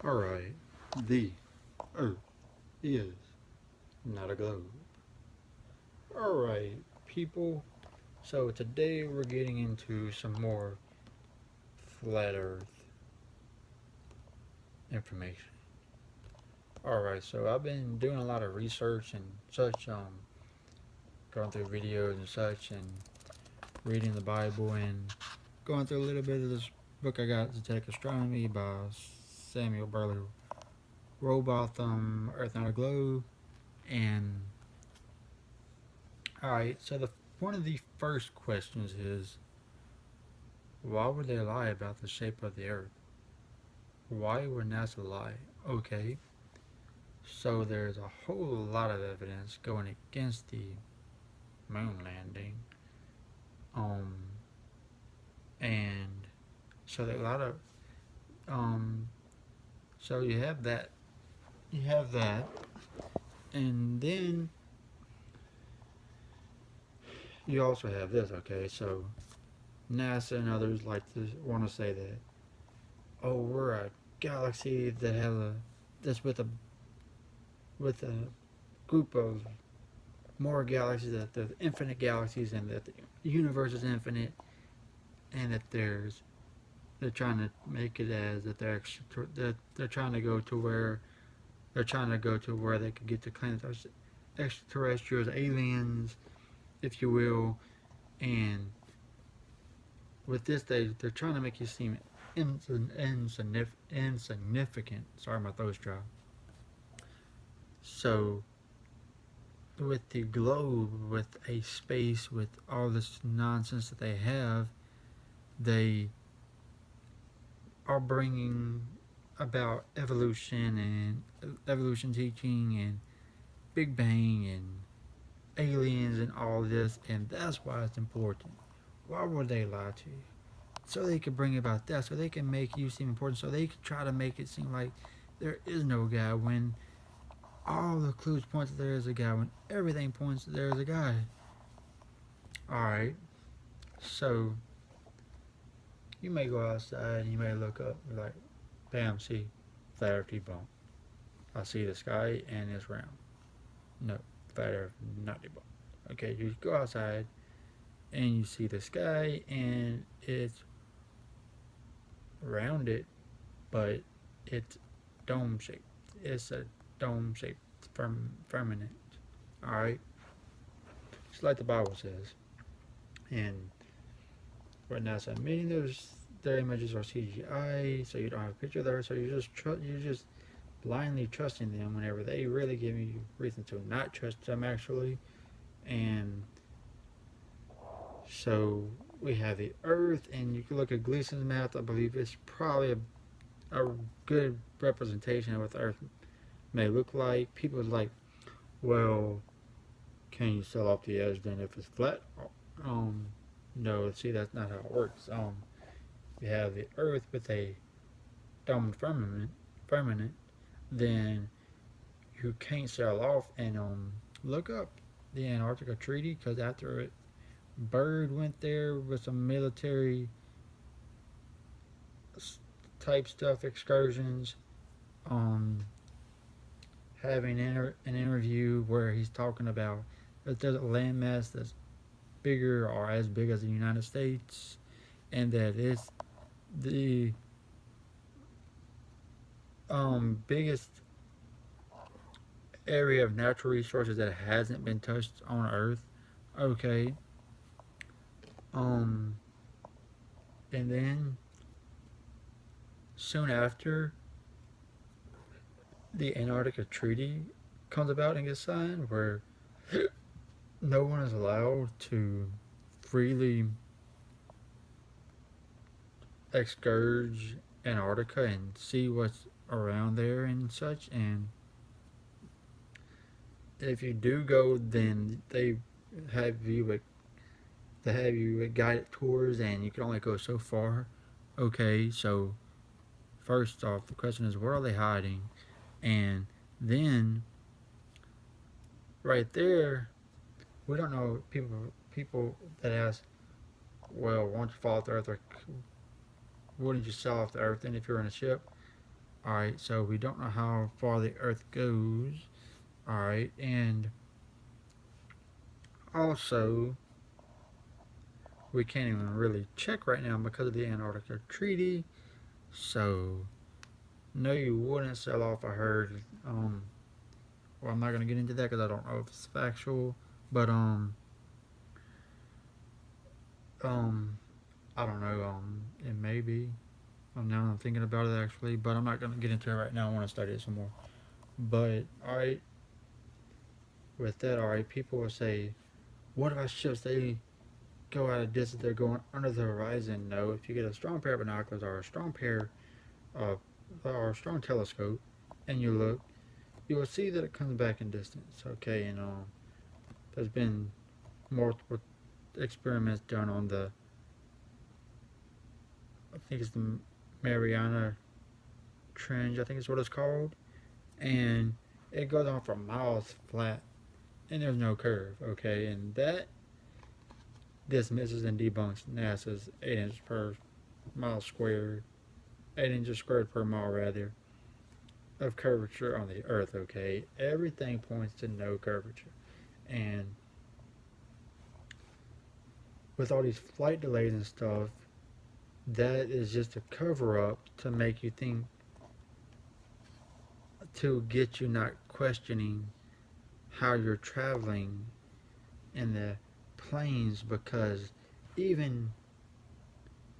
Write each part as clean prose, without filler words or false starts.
Alright, the Earth is not a globe. Alright, people, so today we're getting into some more flat Earth information. Alright, so I've been doing a lot of research and such, going through videos and such, and reading the Bible, and going through a little bit of this book I got, Zetetic Astronomy by Samuel Burley Robotham, Earth Not a Globe, and alright, so the one of the first questions is, why would they lie about the shape of the Earth? Why would NASA lie? Okay, so there's a whole lot of evidence going against the moon landing. Um, and so there are a lot of um, so you have that, and then you also have this. Okay, so NASA and others like to want to say that, oh, we're a galaxy that has a that's with a group of more galaxies, that there's infinite galaxies, and that the universe is infinite, and that they're trying to make it as that they're trying to go to where they could get to planet extraterrestrials, aliens, if you will, and with this they're trying to make you seem insignificant. Sorry, my throat's dry. So with the globe, with a space, with all this nonsense that they have, they are bringing about evolution and evolution teaching and Big Bang and aliens and all this, and that's why it's important. Why would they lie to you? So they could bring about that, so they can make you seem important, so they could try to make it seem like there is no God when all the clues point that there is a guy, when everything points that there is a guy. Alright, so you may go outside and you may look up, like, bam, see, flat earth debunked. I see the sky and it's round. No, flat earth not debunked. Okay, you go outside and you see the sky and it's rounded, but it's dome shaped. It's a dome shaped firmament. Alright, just like the Bible says. And right now, so many of their images are CGI, so you don't have a picture there. So you're just blindly trusting them whenever they really give you reason to not trust them actually. And so we have the Earth, and you can look at Gleason's map. I believe it's probably a good representation of what the Earth may look like. People are like, well, can you sell off the edge then if it's flat? Um, no, see, that's not how it works. You have the Earth with a domed firmament, then you can't sell off. And look up the Antarctica Treaty, because after it, Byrd went there with some military type stuff, excursions, um, having an interview where he's talking about that there's a landmass that's bigger or as big as the United States, and that it's the biggest area of natural resources that hasn't been touched on Earth. Okay. Um, and then soon after, the Antarctica Treaty comes about and gets signed, where no one is allowed to freely excurge Antarctica and see what's around there and such. And if you do go, then have you at have you at guided tours, and you can only go so far. Okay, so first off, the question is, where are they hiding? And then right there, we don't know. People that ask, well, why don't you fall off the Earth, or wouldn't you sell off the Earth then if you're in a ship? Alright, so we don't know how far the Earth goes. Alright, and also we can't even really check right now because of the Antarctica Treaty. So, no, you wouldn't sell off a herd. Well, I'm not gonna get into that because I don't know if it's factual, but um, I don't know. It may be. Now I'm thinking about it actually, but I'm not gonna get into it right now. I want to study it some more. But all right, with that, all right, people will say, "What about ships? They go at a distance. They're going under the horizon." No, if you get a strong pair of binoculars or a strong pair of or a strong telescope, and you look, you will see that it comes back in distance. Okay, and there's been multiple experiments done on the, I think it's the Mariana Trench, I think is what it's called, and it goes on for miles flat, and there's no curve. Okay, and that dismisses and debunks NASA's 8 inches per mile squared, 8 inches squared per mile rather, of curvature on the Earth. Okay, everything points to no curvature, and with all these flight delays and stuff, that is just a cover up to make you think, to get you not questioning how you're traveling in the planes, because even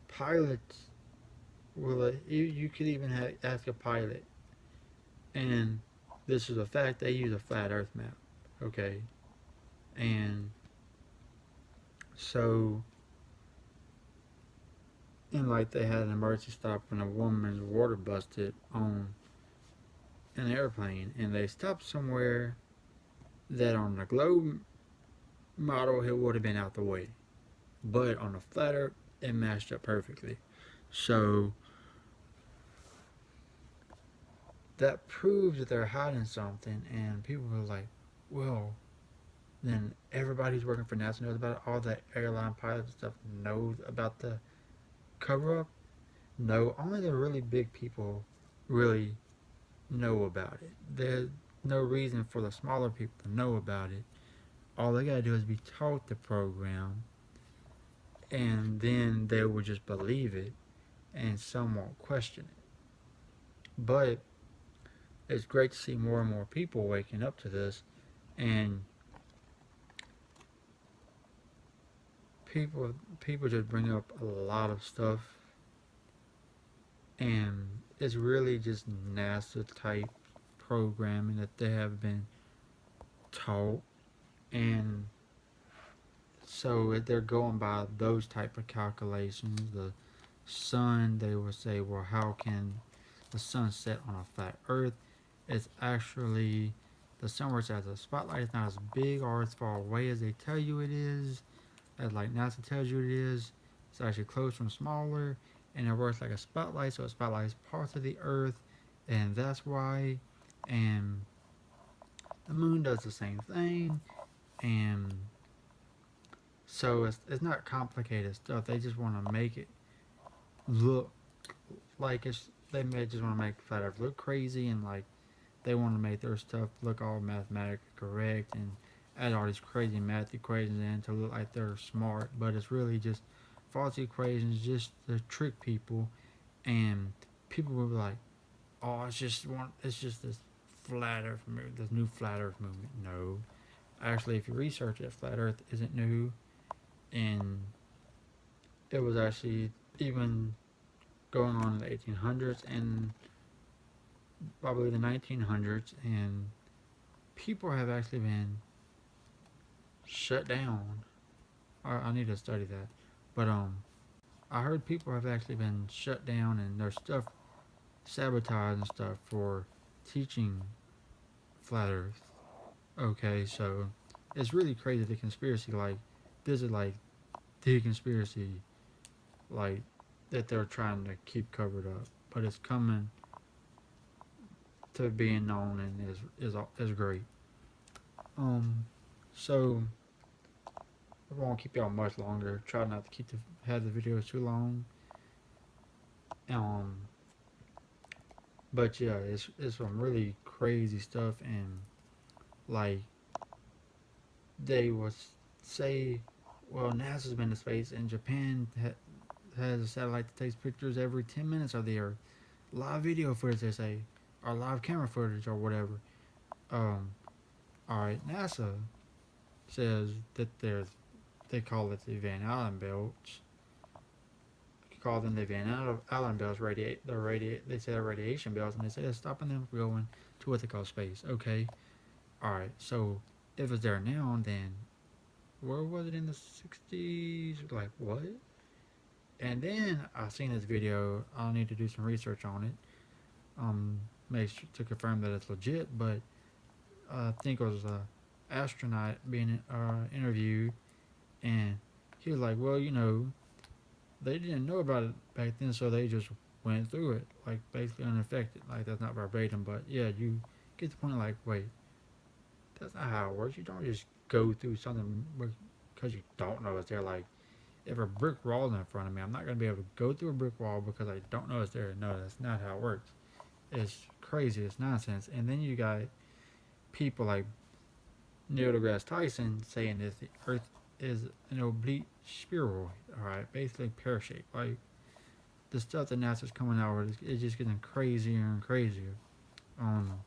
pilots will, you could even ask a pilot, and this is a fact, they use a flat earth map. Okay, and so, and like they had an emergency stop when a woman's water busted on an airplane, and they stopped somewhere that on the globe model it would have been out the way, but on a flat earth it matched up perfectly. So that proves that they're hiding something, and people were like, well, then everybody who's working for NASA knows about it. All the airline pilots and stuff knows about the cover up. No, only the really big people really know about it. There's no reason for the smaller people to know about it. All they gotta do is be taught the program, and then they will just believe it, and some won't question it. But it's great to see more and more people waking up to this, and people just bring up a lot of stuff, and it's really just NASA type programming that they have been taught, and so they're going by those type of calculations. The sun, they will say, well, how can the sun set on a flat Earth? It's actually, the sun works as a spotlight. It's not as big or as far away as they tell you it is, as like NASA tells you it is. It's actually closer and smaller, and it works like a spotlight. So it spotlights parts of the Earth, and that's why. And the moon does the same thing, and so it's not complicated stuff. They just want to make it look like it's. They may just want to make Flat Earth look crazy, and like they want to make their stuff look all mathematically correct and add all these crazy math equations in to look like they're smart. But it's really just false equations, just to trick people. And people will be like, "Oh, it's just one. It's just this flat Earth movement, this new flat Earth movement." No, actually, if you research it, flat Earth isn't new, and it was actually even going on in the 1800s and probably the 1900s, and people have actually been shut down. I need to study that, but I heard people have actually been shut down and their stuff sabotaged and stuff for teaching flat Earth. Okay, so it's really crazy, the conspiracy. Like, this is like the conspiracy, like, that they're trying to keep covered up, but it's coming to being known, and is great. Um, so I won't keep y'all much longer. Try not to have the videos too long. Um, But yeah, it's some really crazy stuff, and like they was say, well, NASA's been to space, and Japan has a satellite that takes pictures every 10 minutes of the Earth, live video footage they say, or live camera footage or whatever. Um, all right, NASA says that they call it the Van Allen belts. Call them the Van Allen belts. They say they're radiation belts, and they say they're stopping them from going to what they call space. Okay, all right. So if it's there now, then where was it in the '60s? Like what? And then I seen this video. I'll need to do some research on it. Make sure to confirm that it's legit. But I think it was a astronaut being interviewed, and he was like, "Well, they didn't know about it back then, so they just went through it, like basically unaffected." Like that's not verbatim, but yeah, you get the point. Like, wait, that's not how it works. You don't just go through something because you don't know it's there. Like, if a brick wall is in front of me, I'm not gonna be able to go through a brick wall because I don't know it's there. No, that's not how it works. It's crazy. It's nonsense. And then you got people like Neil deGrasse Tyson saying that the Earth is an oblique spiral. All right, basically pear shaped. Like the stuff that NASA's coming out with is just getting crazier and crazier. Um,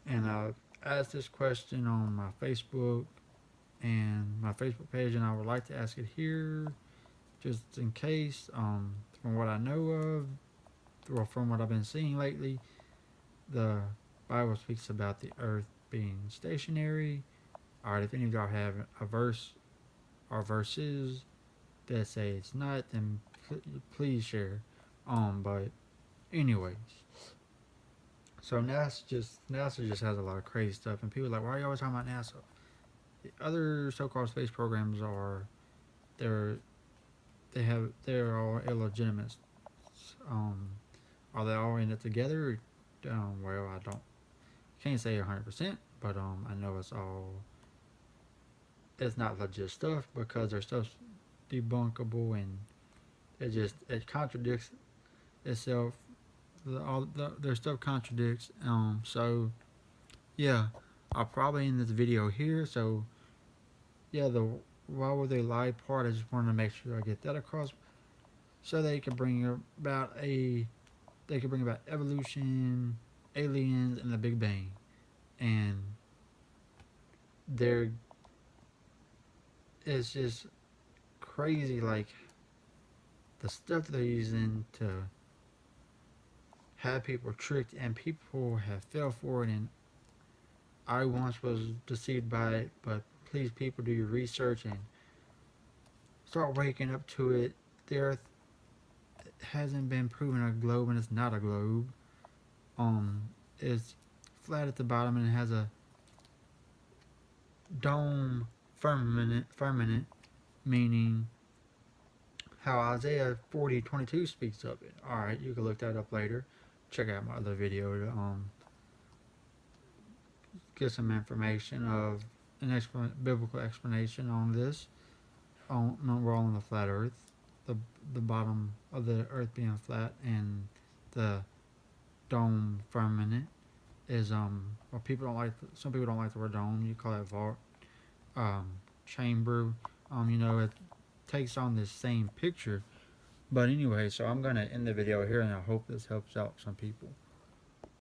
and I asked this question on my Facebook page, and I would like to ask it here, just in case. From what I know of, or from what I've been seeing lately, the Bible speaks about the earth being stationary. All right, if any of y'all have a verse or verses that say it's not, then please share. But anyways, so NASA just has a lot of crazy stuff, and people are like, why are you always talking about NASA? The other so-called space programs they're they're all illegitimate. Um, are they all in it together? Well, I don't can't say 100%, but I know it's not legit stuff because their stuff's debunkable, and it contradicts itself. Their stuff contradicts. So yeah, I'll probably end this video here. So yeah, the why would they lie part? I just wanted to make sure I get that across, so they could bring about evolution, aliens, and the Big Bang, and there it's just crazy, like the stuff that they're using to have people tricked, and people have fell for it, and I once was deceived by it, but please, people, do your research and start waking up to it. The Earth hasn't been proven a globe, and it's not a globe. It's flat at the bottom, and it has a dome firmament, meaning how Isaiah 40:22 speaks of it. All right, you can look that up later. Check out my other video to get some information of an biblical explanation on this. We're all on the flat Earth, the the bottom of the Earth being flat, and the dome firmament is well, some people don't like the word dome. You call it vault, um, chamber. It takes on this same picture. But anyway, so I'm gonna end the video here, and I hope this helps out some people.